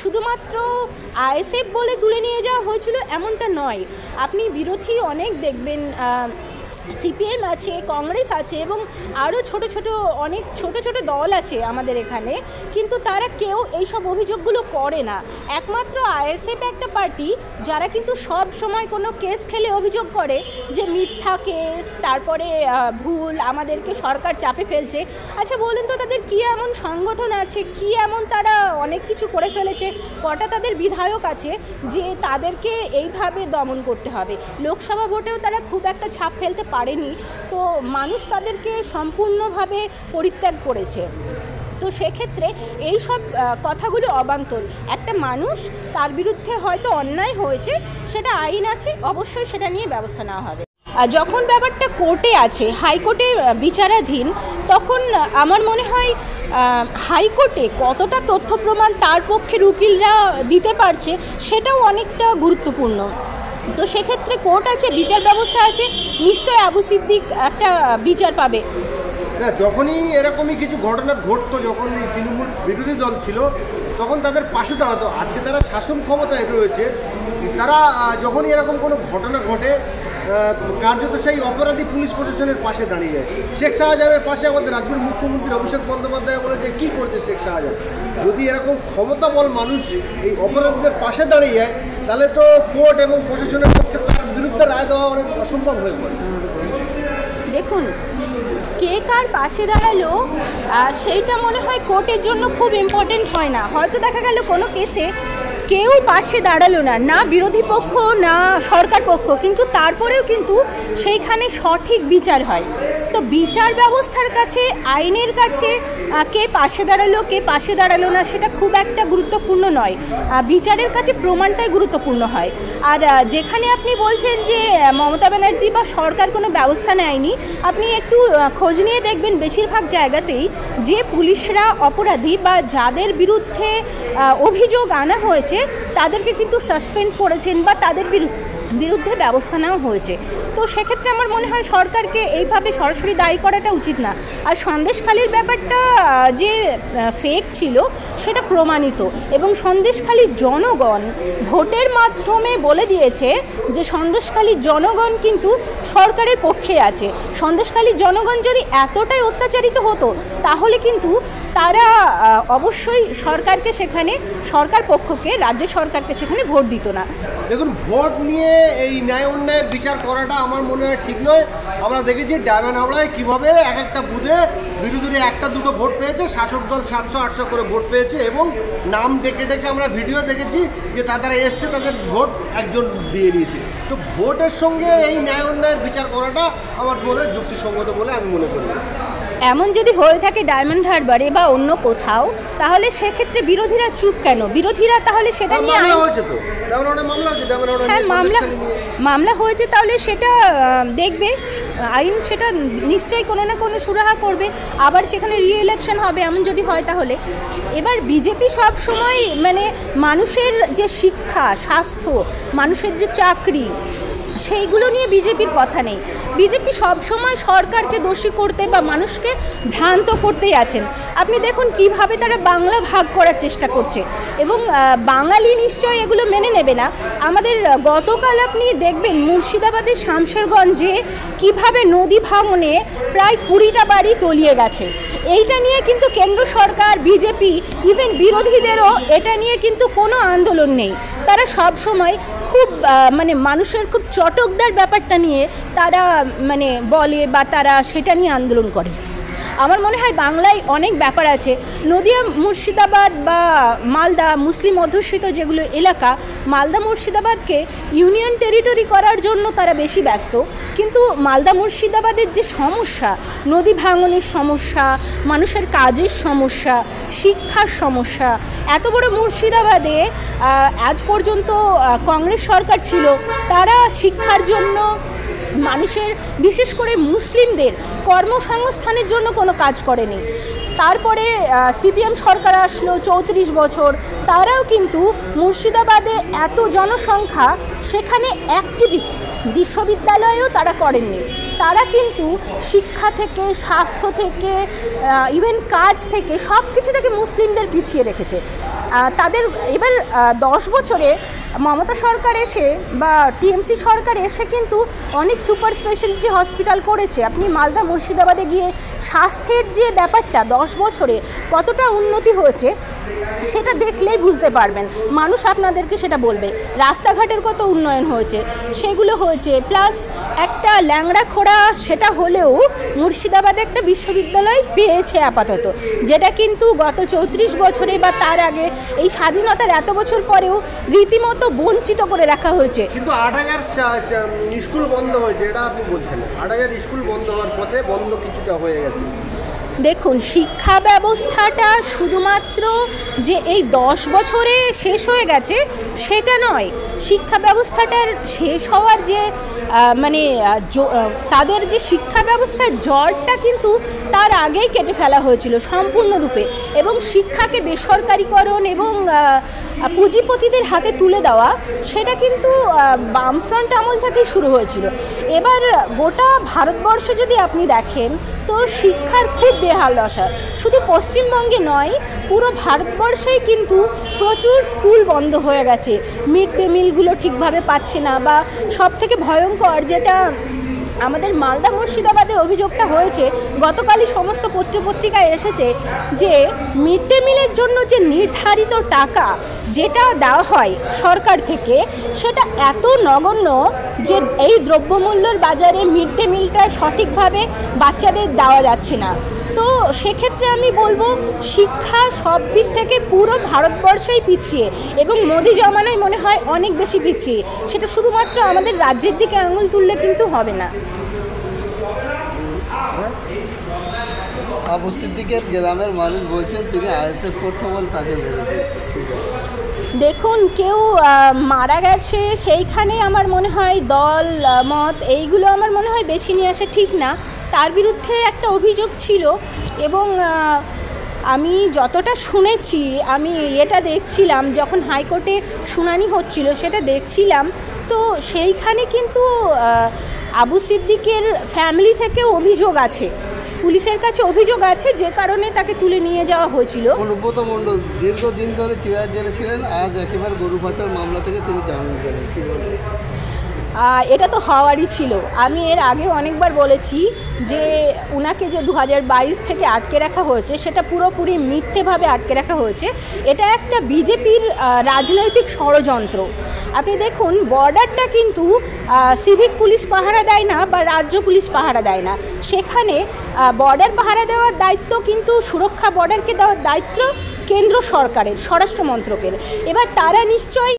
শুধুমাত্র আইএসএফ বলে তুলে নিয়ে যাওয়া হয়েছিল এমনটা নয়। আপনি বিরোধী অনেক দেখবেন, সিপিএম আছে, কংগ্রেস আছে এবং আরও অনেক ছোট ছোট দল আছে আমাদের এখানে, কিন্তু তারা কেউ এইসব অভিযোগগুলো করে না। একমাত্র আইএসএফ একটা পার্টি যারা কিন্তু সব সময় কোনো কেস খেলে অভিযোগ করে যে মিথ্যা কেস, তারপরে ভুল, আমাদেরকে সরকার চাপে ফেলছে। আচ্ছা বলুন তো, তাদের কী এমন সংগঠন আছে, কী এমন তারা অনেক কিছু করে ফেলেছে, কটা তাদের বিধায়ক আছে যে তাদেরকে এইভাবে দমন করতে হবে? লোকসভা ভোটেও তারা খুব একটা ছাপ ফেলতে পারেনি, তো মানুষ তাদেরকে সম্পূর্ণভাবে পরিত্যাগ করেছে। তো সেক্ষেত্রে এই সব কথাগুলো অবান্তর। একটা মানুষ, তার বিরুদ্ধে হয়তো অন্যায় হয়েছে, সেটা আইন আছে, অবশ্যই সেটা নিয়ে ব্যবস্থা নেওয়া হবে। যখন ব্যাপারটা কোর্টে আছে, হাইকোর্টে বিচারাধীন, তখন আমার মনে হয় হাইকোর্টে কতটা তথ্য প্রমাণ তার পক্ষের উকিলরা দিতে পারছে সেটাও অনেকটা গুরুত্বপূর্ণ। তো সেক্ষেত্রে কোর্ট আছে, বিচার ব্যবস্থা আছে, নিশ্চয় আবু সিদ্দিক একটা বিচার পাবে। না, যখনই এরকমই কিছু ঘটনা ঘটতো, যখন এই তৃণমূল বিরোধী দল ছিল তখন তাদের পাশে দাঁড়াতো। আজকে তারা শাসন ক্ষমতায় রয়েছে, তারা যখনই এরকম কোনো ঘটনা ঘটে কার্যত সেই অপরাধী পুলিশ প্রশাসনের পাশে দাঁড়িয়ে যায়। শেখ শাহজাহানের পাশে আমাদের রাজ্যের মুখ্যমন্ত্রী অভিষেক বন্দ্যোপাধ্যায় বলেছে কী করছে শেখ শাহজাহান। যদি এরকম ক্ষমতা বল মানুষ এই অপরাধীদের পাশে দাঁড়িয়ে যায়, তাহলে তো কোর্ট এবং প্রশাসনের পক্ষে তার বিরুদ্ধে রায় দেওয়া অনেক অসম্ভব হয়ে পড়ে। দেখুন, কে কার পাশে দাঁড়ালো সেইটা মনে হয় কোর্টের জন্য খুব ইম্পর্টেন্ট হয় না। হয়তো দেখা গেল কোনো কেসে কেউ পাশে দাঁড়ালো না, না বিরোধী পক্ষ না সরকার পক্ষ, কিন্তু তারপরেও কিন্তু সেইখানে সঠিক বিচার হয়। তো বিচার ব্যবস্থার কাছে, আইনের কাছে কে পাশে দাঁড়ালো কে পাশে দাঁড়ালো না সেটা খুব একটা গুরুত্বপূর্ণ নয়, বিচারের কাছে প্রমাণটাই গুরুত্বপূর্ণ হয়। আর যেখানে আপনি বলছেন যে মমতা ব্যানার্জি বা সরকার কোনো ব্যবস্থা নেয়নি, আপনি একটু খোঁজ নিয়ে দেখবেন বেশিরভাগ জায়গাতেই যে পুলিশরা অপরাধী বা যাদের বিরুদ্ধে অভিযোগ আনা হয়েছে তাদেরকে কিন্তু সাসপেন্ড করেছেন বা তাদের বিরুদ্ধে ব্যবস্থা নেওয়া হয়েছে। তো সেক্ষেত্রে আমার মনে হয় সরকারকে এইভাবে সরাসরি দায়ী করাটা উচিত না। আর সন্দেশখালির ব্যাপারটা যে ফেক ছিল সেটা প্রমাণিত, এবং সন্দেশখালির জনগণ ভোটের মাধ্যমে বলে দিয়েছে যে সন্দেশখালির জনগণ কিন্তু সরকারের পক্ষে আছে। সন্দেশখালির জনগণ যদি এতটাই অত্যাচারিত হতো তাহলে কিন্তু তারা অবশ্যই সরকারকে সেখানে, সরকার পক্ষকে, রাজ্য সরকারকে সেখানে ভোট দিত না। দেখুন, ভোট নিয়ে এই ন্যায় অন্যায়ের বিচার করাটা আমার মনে হয় ঠিক নয়। আমরা দেখেছি ডায়মন্ড হাওড়ায় কীভাবে এক একটা বুথে বিরোধীরা একটা দুটো ভোট পেয়েছে, শাসক দল 700-800 করে ভোট পেয়েছে, এবং নাম ডেকে ডেকে আমরা ভিডিও দেখেছি যে তারা এসছে, তাদের ভোট একজন দিয়ে নিয়েছে। তো ভোটের সঙ্গে এই ন্যায় অন্যায়ের বিচার করাটা আমার মনে হয় যুক্তিসঙ্গত বলে আমি মনে করি। এমন যদি হয়ে থাকে ডায়মন্ড হারবারে বা অন্য কোথাও, তাহলে সেক্ষেত্রে বিরোধীরা চুপ কেন? বিরোধীরা তাহলে সেটা নিয়ে মামলা হয়েছে, তাহলে সেটা দেখবে আইন, সেটা নিশ্চয়ই কোনো না কোনো সুরাহা করবে, আবার সেখানে রি-ইলেকশন হবে এমন যদি হয় তাহলে। এবার বিজেপি সব সময় মানে মানুষের যে শিক্ষা, স্বাস্থ্য, মানুষের যে চাকরি, সেইগুলো নিয়ে বিজেপির কথা নেই। বিজেপি সবসময় সরকারকে দোষী করতে বা মানুষকে ভ্রান্ত করতেই আছেন। আপনি দেখুন কিভাবে তারা বাংলা ভাগ করার চেষ্টা করছে, এবং বাঙালি নিশ্চয় এগুলো মেনে নেবে না। আমাদের গতকাল আপনি দেখবেন মুর্শিদাবাদের শামশেরগঞ্জে কিভাবে নদী ভাঙনে প্রায় 20টা বাড়ি তলিয়ে গেছে। এইটা নিয়ে কিন্তু কেন্দ্র সরকার, বিজেপি, ইভেন বিরোধীদেরও এটা নিয়ে কিন্তু কোনো আন্দোলন নেই। তারা সব সময় খুব মানে মানুষের খুব চটকদার ব্যাপারটা নিয়ে তারা মানে বলে বা তারা সেটা নিয়ে আন্দোলন করে। আমার মনে হয় বাংলায় অনেক ব্যাপার আছে। নদিয়া, মুর্শিদাবাদ বা মালদা মুসলিম অধ্যুষিত যেগুলো এলাকা, মালদা মুর্শিদাবাদকে ইউনিয়ন টেরিটরি করার জন্য তারা বেশি ব্যস্ত, কিন্তু মালদা মুর্শিদাবাদের যে সমস্যা, নদী ভাঙনের সমস্যা, মানুষের কাজের সমস্যা, শিক্ষার সমস্যা, এত বড় মুর্শিদাবাদে আজ পর্যন্ত কংগ্রেস সরকার ছিল, তারা শিক্ষার জন্য মানুষের, বিশেষ করে মুসলিমদের কর্মসংস্থানের জন্য কোনো কাজ করেনি। তারপরে সিপিএম সরকার আসলো 34 বছর, তারাও কিন্তু মুর্শিদাবাদে এত জনসংখ্যা, সেখানে বিশ্ববিদ্যালয়েও তারা করেননি। তারা কিন্তু শিক্ষা থেকে, স্বাস্থ্য থেকে, ইভেন কাজ থেকে, সব কিছু থেকে মুসলিমদের পিছিয়ে রেখেছে। তাদের এবার 10 বছরে মমতা সরকার এসে বা টিএমসি সরকার এসে কিন্তু অনেক সুপার স্পেশালিটি হসপিটাল করেছে। আপনি মালদা মুর্শিদাবাদে গিয়ে স্বাস্থ্যের যে ব্যাপারটা 10 বছরে কতটা উন্নতি হয়েছে সেটা দেখলেই বুঝতে পারবেন। মানুষ আপনাদেরকে সেটা বলবে। রাস্তাঘাটের কত উন্নয়ন হয়েছে সেগুলো হয়েছে, প্লাস একটা ল্যাংড়া খোড়া সেটা হলেও মুর্শিদাবাদে একটা বিশ্ববিদ্যালয় পেয়েছে আপাতত, যেটা কিন্তু গত 34 বছরে বা তার আগে এই স্বাধীনতার এত বছর পরেও রীতিমতো বঞ্চিত করে রাখা হয়েছে। কিন্তু 8,000 স্কুল বন্ধ হয়েছে, এটা আপনি বলছেন 8,000 স্কুল বন্ধ হওয়ার পথে, বন্ধ কিছুটা হয়ে গেছে। দেখুন, শিক্ষা ব্যবস্থাটা শুধুমাত্র যে এই 10 বছরে শেষ হয়ে গেছে সেটা নয়। শিক্ষা ব্যবস্থাটার শেষ হওয়ার যে তাদের যে শিক্ষা ব্যবস্থার জড়টা কিন্তু তার আগেই কেটে ফেলা হয়েছিল সম্পূর্ণরূপে, এবং শিক্ষাকে বেসরকারিকরণ এবং পুঁজিপতিদের হাতে তুলে দেওয়া সেটা কিন্তু বামফ্রন্ট আমল থেকেই শুরু হয়েছিল। এবার গোটা ভারতবর্ষ যদি আপনি দেখেন তো শিক্ষার খুব বেহাল দশা। শুধু পশ্চিমবঙ্গে নয়, পুরো ভারতবর্ষেই কিন্তু প্রচুর স্কুল বন্ধ হয়ে গেছে। মিড ডে মিলগুলো ঠিকভাবে পাচ্ছে না, বা সব থেকে ভয়ঙ্কর যেটা আমাদের মালদা মুর্শিদাবাদে অভিযোগটা হয়েছে, গতকালই সমস্ত পত্রপত্রিকায় এসেছে যে মিড ডে মিলের জন্য যে নির্ধারিত টাকা যেটা দেওয়া হয় সরকার থেকে সেটা এত নগণ্য যে এই দ্রব্যমূল্যের বাজারে মিড ডে মিলটা সঠিকভাবে বাচ্চাদের দেওয়া যাচ্ছে না। তো সেক্ষেত্রে আমি বলবো শিক্ষা সব দিক থেকে পুরো ভারতবর্ষেই পিছিয়ে, এবং মোদি জমানায় মনে হয় অনেক বেশি পিছিয়ে। সেটা শুধুমাত্র আমাদের রাজ্যের দিকে আঙুল তুললে কিন্তু হবে না। আবু সিদ্দিকের গ্রামের মানুষ বলছেন তিনি আইএসএফ করতে বলে তাকে মেরে দিয়েছে। দেখুন, কেউ মারা গেছে সেইখানে আমার মনে হয় দল মত এইগুলো আমার মনে হয় বেশি নিয়ে আসা ঠিক না। তার বিরুদ্ধে একটা অভিযোগ ছিল, এবং আমি যতটা শুনেছি, আমি এটা দেখছিলাম যখন হাইকোর্টে শুনানি হচ্ছিল সেটা দেখছিলাম, তো সেইখানে কিন্তু আবু সিদ্দিকের ফ্যামিলি থেকেও অভিযোগ আছে, পুলিশের কাছে অভিযোগ আছে, যে কারণে তাকে তুলে নিয়ে যাওয়া হয়েছিল। অনুব্রত মণ্ডল দীর্ঘদিন ধরে চিরার জেলে ছিলেন, আজ একেবারে গরু পাচার মামলা থেকে তিনি জামিন পেলেন, কী বলবেন? এটা তো হওয়ারই ছিল। আমি এর আগে অনেকবার বলেছি যে উনাকে যে 2022 থেকে আটকে রাখা হয়েছে সেটা পুরোপুরি মিথ্যেভাবে আটকে রাখা হয়েছে। এটা একটা বিজেপির রাজনৈতিক ষড়যন্ত্র। আপনি দেখুন, বর্ডারটা কিন্তু সিভিক পুলিশ পাহারা দেয় না বা রাজ্য পুলিশ পাহারা দেয় না, সেখানে বর্ডার পাহারা দেওয়ার দায়িত্ব কিন্তু, সুরক্ষা বর্ডারকে দেওয়ার দায়িত্ব কেন্দ্র সরকারের, স্বরাষ্ট্র মন্ত্রকের। এবার তারা নিশ্চয়ই